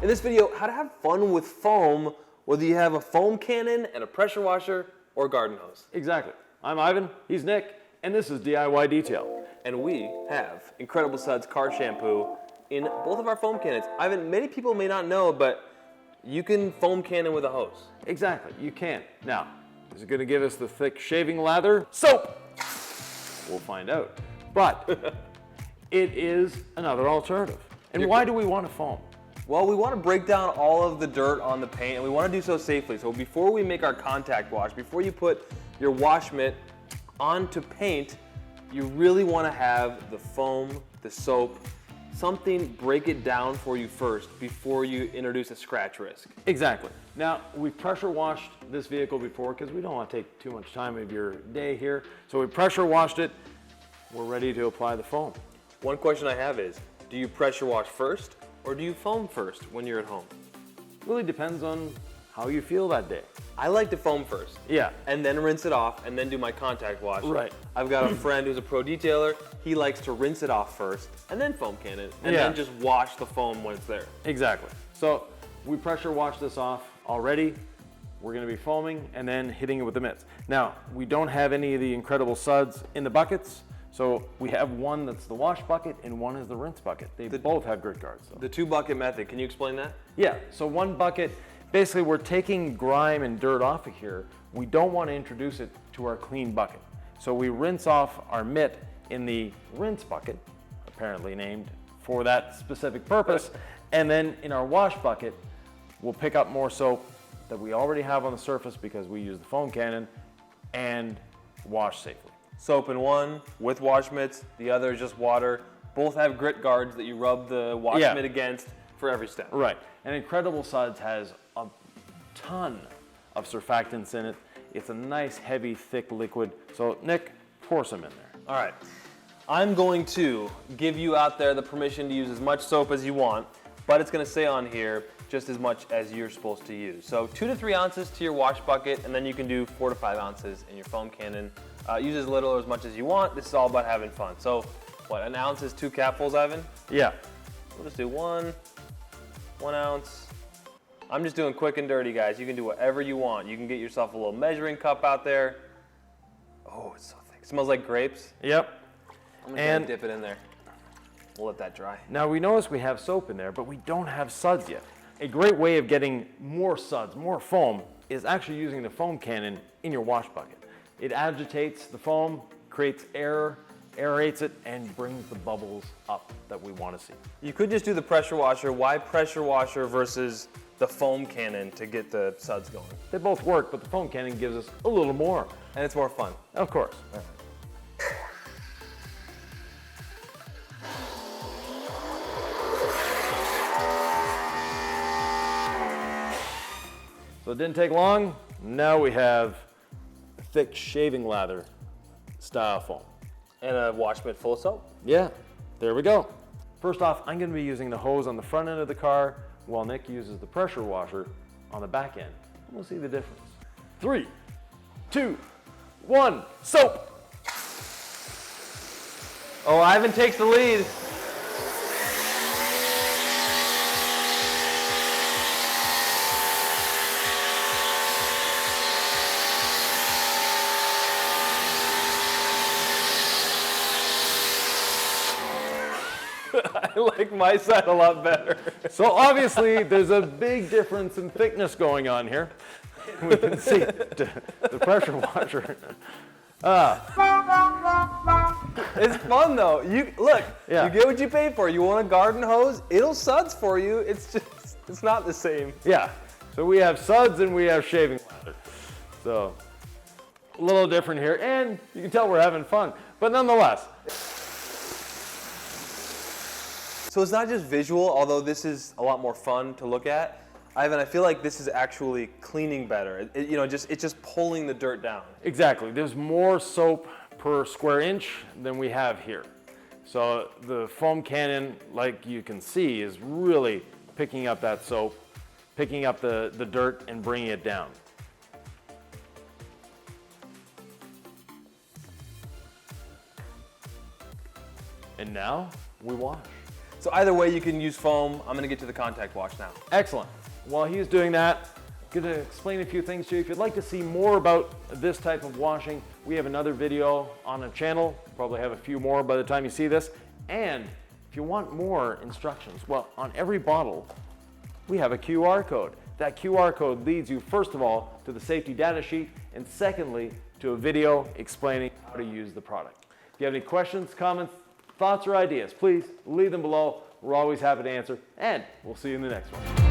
In this video, how to have fun with foam, whether you have a foam cannon and a pressure washer or garden hose. Exactly. I'm Ivan, he's Nick, and this is DIY Detail. And we have incredible Suds car shampoo in both of our foam cannons. Ivan, many people may not know, but you can foam cannon with a hose. Exactly, you can. Now, is it going to give us the thick shaving lather? Soap! We'll find out. But it is another alternative. And why do we want to foam? Well, we want to break down all of the dirt on the paint, and we want to do so safely. So before we make our contact wash, before you put your wash mitt onto paint, you really want to have the foam, the soap, something break it down for you first before you introduce a scratch risk. Exactly. Now, we've pressure washed this vehicle before because we don't want to take too much time of your day here. So we pressure washed it. We're ready to apply the foam. One question I have is, do you pressure wash first or do you foam first when you're at home? Really depends on how you feel that day. I like to foam first. Yeah. And then rinse it off and then do my contact wash. Right. I've got a friend who's a pro detailer. He likes to rinse it off first and then foam can it and then just wash the foam when it's there. Exactly. So we pressure wash this off already. We're going to be foaming and then hitting it with the mitts. Now, we don't have any of the incredible Suds in the buckets. So we have one that's the wash bucket and one is the rinse bucket. They both have grit guards. So. The 2-bucket method, can you explain that? Yeah, so one bucket, basically we're taking grime and dirt off of here. We don't want to introduce it to our clean bucket. So we rinse off our mitt in the rinse bucket, apparently named for that specific purpose. And then in our wash bucket, we'll pick up more soap that we already have on the surface because we use the foam cannon and wash safely. Soap in one with wash mitts, the other is just water. Both have grit guards that you rub the wash mitt against for every step. Right, and Incredible Suds has a ton of surfactants in it. It's a nice, heavy, thick liquid. So Nick, pour some in there. All right, I'm going to give you out there the permission to use as much soap as you want, but it's gonna say on here just as much as you're supposed to use. So 2 to 3 ounces to your wash bucket, and then you can do 4 to 5 ounces in your foam cannon. Use as little or as much as you want. This is all about having fun. So what, an ounce is 2 capfuls, Ivan? Yeah. We'll just do 1 ounce. I'm just doing quick and dirty, guys. You can do whatever you want. You can get yourself a little measuring cup out there. Oh, it's so thick. It smells like grapes. Yep. I'm gonna dip it in there. We'll let that dry. Now we notice we have soap in there, but we don't have Suds yet. A great way of getting more Suds, more foam, is actually using the foam cannon in your wash bucket. It agitates the foam, creates air, aerates it, and brings the bubbles up that we want to see. You could just do the pressure washer. Why pressure washer versus the foam cannon to get the Suds going? They both work, but the foam cannon gives us a little more. And it's more fun. Of course. So it didn't take long. Now we have thick shaving lather style foam. And a wash mitt full of soap. Yeah, there we go. First off, I'm gonna be using the hose on the front end of the car while Nick uses the pressure washer on the back end. We'll see the difference. 3, 2, 1, soap! Oh, Ivan takes the lead. I like my side a lot better. So obviously there's a big difference in thickness going on here. We can see the pressure washer. It's fun though. You look, you get what you pay for. You want a garden hose, it'll Suds for you. It's not the same. Yeah, so we have Suds and we have shaving lather. So a little different here, and you can tell we're having fun, but nonetheless. So it's not just visual, although this is a lot more fun to look at. Ivan, I feel like this is actually cleaning better. It's just pulling the dirt down. Exactly. There's more soap per square inch than we have here. So the foam cannon, like you can see, is really picking up that soap, picking up the dirt and bringing it down. And now we wash. So either way, you can use foam. I'm gonna get to the contact wash now. Excellent. While he's doing that, I'm going to explain a few things to you. If you'd like to see more about this type of washing, we have another video on the channel. Probably have a few more by the time you see this. And if you want more instructions, well, on every bottle, we have a QR code. That QR code leads you, first of all, to the safety data sheet, and secondly, to a video explaining how to use the product. If you have any questions, comments, thoughts, or ideas, please leave them below. We're always happy to answer, and we'll see you in the next one.